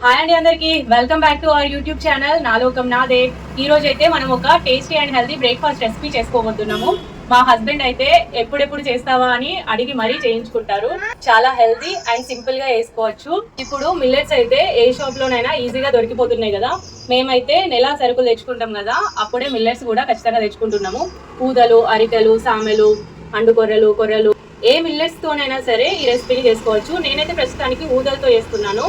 Hi అండి అందరికి welcome back to our YouTube channel నాలోకం నాదే. ఈ రోజు అయితే మనం ఒక tasty and healthy breakfast recipe చేసుకోబోతున్నాము. మా హస్బెండ్ అయితే ఎప్పుడెప్పుడు చేస్తావా అని అడిగి మరీ చేయించుకుంటారు. చాలా హెల్తీ అండ్ సింపుల్ గా వేసుకోవచ్చు. ఇప్పుడు మిల్లెట్స్ అయితే ఏ షాప్ లోనైనా ఈజీగా దొరికిపోతున్నాయి కదా. మేమైతే నెల సరుకులు తెచ్చుకుంటాం కదా, అప్పుడే మిల్లెట్స్ కూడా ఖచ్చితంగా తెచ్చుకుంటున్నాము. ఊదలు, అరికెలు, సామెలు, అండు కొర్రలు ఏ మిల్లెట్స్ తోనైనా సరే ఈ రెసిపీని చేసుకోవచ్చు. నేనైతే ప్రస్తుతానికి ఊదలతో చేస్తున్నాను.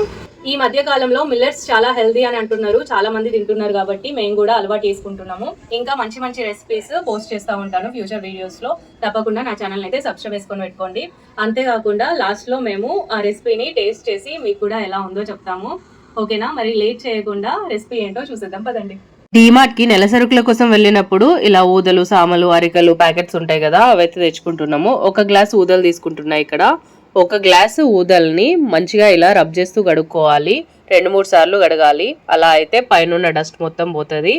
ఈ మధ్య కాలంలో మిల్లెట్స్ చాలా హెల్దీ అని అంటున్నారు, చాలా మంది తింటున్నారు కాబట్టి మేము కూడా అలవాటు చేసుకుంటున్నాము. ఇంకా మంచి మంచి రెసిపీస్ పోస్ట్ చేస్తూ ఉంటాను ఫ్యూచర్ వీడియోస్ లో. తప్పకుండా నా ఛానల్ అయితే సబ్స్క్రైబ్ చేసుకొని పెట్టుకోండి. అంతేకాకుండా లాస్ట్ లో మేము ఆ రెసిపీని టేస్ట్ చేసి మీకు కూడా ఎలా ఉందో చెప్తాము. ఓకేనా? మరి లేట్ చేయకుండా రెసిపీ ఏంటో చూసేద్దాం పదండి. డీమార్ట్ కి నెల సరుకుల కోసం వెళ్ళినప్పుడు ఇలా ఊదలు, సామలు, అరికలు ప్యాకెట్స్ ఉంటాయి కదా, అవైతే తెచ్చుకుంటున్నాము. ఒక గ్లాస్ ఊదలు తీసుకుంటున్నా. ఇక్కడ ఒక గ్లాసు ఊదల్ని మంచిగా ఇలా రబ్ చేస్తూ కడుక్కోవాలి. 2-3 సార్లు కడగాలి. అలా అయితే పైన డస్ట్ మొత్తం పోతుంది.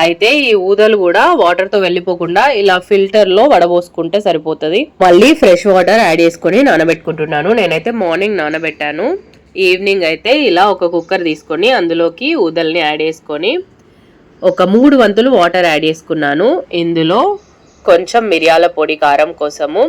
అయితే ఈ ఊదలు కూడా వాటర్ తో వెళ్ళిపోకుండా ఇలా ఫిల్టర్ లో వడబోసుకుంటే సరిపోతుంది. మళ్ళీ ఫ్రెష్ వాటర్ యాడ్ చేసుకొని నానబెట్టుకుంటున్నాను. నేనైతే మార్నింగ్ నానబెట్టాను. ఈవినింగ్ అయితే ఇలా ఒక కుక్కర్ తీసుకొని అందులోకి ఊదల్ని యాడ్ చేసుకొని ఒక 3 వంతులు వాటర్ యాడ్ చేసుకున్నాను. ఇందులో కొంచెం మిరియాల పొడి కారం కోసము,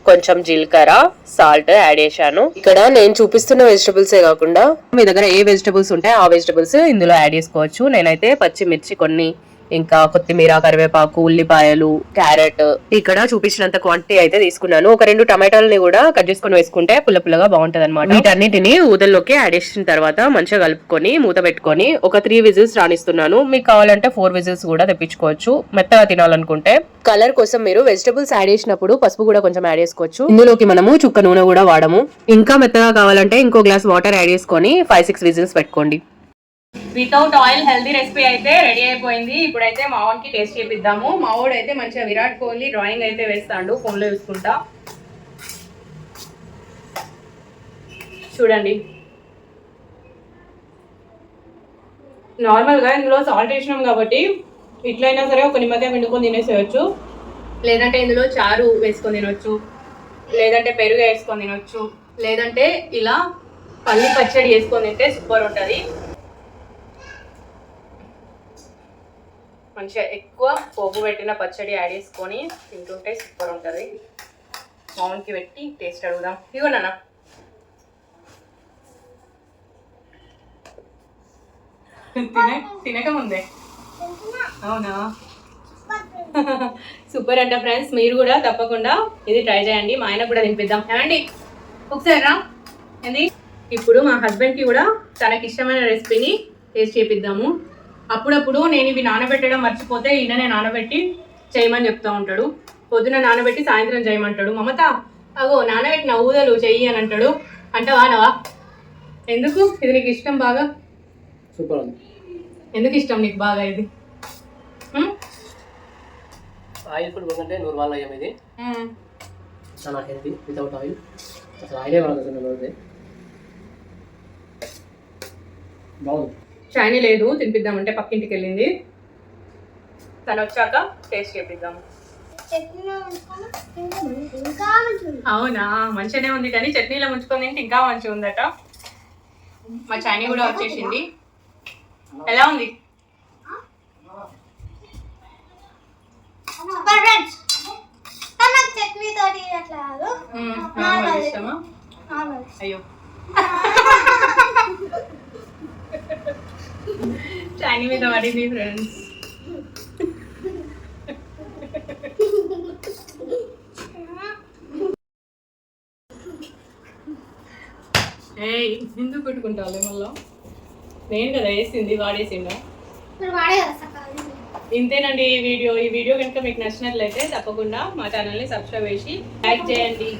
కొంచెం జీలకర్ర, సాల్ట్ యాడ్ చేశాను. ఇక్కడ నేను చూపిస్తున్న వెజిటబుల్సే కాకుండా మీ దగ్గర ఏ వెజిటబుల్స్ ఉంటాయి ఆ వెజిటబుల్స్ ఇందులో యాడ్ చేసుకోవచ్చు. నేనైతే పచ్చిమిర్చి కొన్ని, ఇంకా కొత్తిమీర, కరివేపాకు, ఉల్లిపాయలు, క్యారెట్ ఇక్కడ చూపించినంత క్వాంటిటీ అయితే తీసుకున్నాను. ఒక 2 టమాటాలని కూడా కట్ చేసుకొని వేసుకుంటే పుల్లగా బాగుంటది అనమాట. వీటన్నిటిని ఊదల్లోకి యాడ్ చేసిన తర్వాత మంచిగా కలుపుకొని మూత పెట్టుకొని ఒక 3 విజిల్స్ రాణిస్తున్నాను. మీకు కావాలంటే 4 విజిల్స్ కూడా తెప్పించుకోవచ్చు మెత్తగా తినాలనుకుంటే. కలర్ కోసం మీరు వెజిటబుల్స్ యాడ్ చేసినప్పుడు పసుపు కూడా కొంచెం యాడ్ చేసుకోవచ్చు. ఇందులోకి మనము చుక్క నూనె కూడా వాడము. ఇంకా మెత్తగా కావాలంటే ఇంకో గ్లాస్ వాటర్ యాడ్ చేసుకొని 5-6 విజిల్స్ పెట్టుకోండి. వితౌట్ ఆయిల్ హెల్దీ రెసిపీ అయితే రెడీ అయిపోయింది. ఇప్పుడైతే మావాడికి టేస్ట్ చేపిద్దాము. మావాడు అయితే మంచిగా విరాట్ కోహ్లీ డ్రాయింగ్ అయితే వేస్తాడు ఫోన్లో చూసుకుంటా. చూడండి, నార్మల్గా ఇందులో సాల్ట్ వేసినాం కాబట్టి ఇట్లయినా సరే ఒక నిమ్మకాయ పిండుకొని తినేసేయచ్చు, లేదంటే ఇందులో చారు వేసుకొని తినొచ్చు, లేదంటే పెరుగు వేసుకొని తినొచ్చు, లేదంటే ఇలా పల్లి పచ్చడి వేసుకొని తింటే సూపర్ ఉంటుంది. మంచిగా ఎక్కువ పోపు పెట్టిన పచ్చడి యాడ్ చేసుకొని తింటుంటే సూపర్ ఉంటుంది. మౌన్కి పెట్టి టేస్ట్ అడుగుదాం. ఇగో నాన్న, తినక ముందే అవునా? సూపర్ అంట ఫ్రెండ్స్, మీరు కూడా తప్పకుండా ఇది ట్రై చేయండి. మా ఆయన కూడా తినిపిద్దాం. ఏమండి ఒకసారి రా. ఏంది? ఇప్పుడు మా హస్బెండ్కి కూడా తనకి ఇష్టమైన రెసిపీని టేస్ట్ చేపిద్దాము. అప్పుడప్పుడు నేను ఇవి నానబెట్టడం మర్చిపోతే ఈయననే నానబెట్టి చేయమని చెప్తూ ఉంటాడు. పొద్దున నానబెట్టి సాయంత్రం చేయమంటాడు. మమత అగో నానబెట్టిన ఊదలు చెయ్యి అని అంటాడు. అంటావా నవా? ఎందుకు ఇది నీకు ఇష్టం బాగా? సూపర్ ఉంది. ఎందుకు ఇష్టం నీకు బాగా ఇది? ఆయిల్ ఫుడ్ పోతుంటే 100 వాళ్ళ అయ్యాం. ఇది చాలా హెల్తీ. వితౌట్ ఆయిల్ అసలు ఆయిలే బాగుంది. బాగుంది. షైనీ లేదు, తినిపిద్దామంటే పక్కింటికి వెళ్ళింది. తను వచ్చాక టేస్ట్ చేపిద్దాము. అవునా? మంచిగానే ఉంది, కానీ చట్నీలో ముంచుకొని తింటే ఇంకా మంచిగా ఉందట. మా షైనీ కూడా వచ్చేసింది. ఎలా ఉంది? అయ్యో షైనీ మీద పడింది ఫ్రెండ్స్. ఏయ్ ఎందుకు పెట్టుకుంటావులే మళ్ళా? నేను కదా వేసింది, వాడేసిండా? ఇంతేనండి ఈ వీడియో. ఈ వీడియో కనుక మీకు నచ్చినట్లయితే తప్పకుండా మా ఛానల్ని సబ్స్క్రైబ్ చేసి లైక్ చేయండి.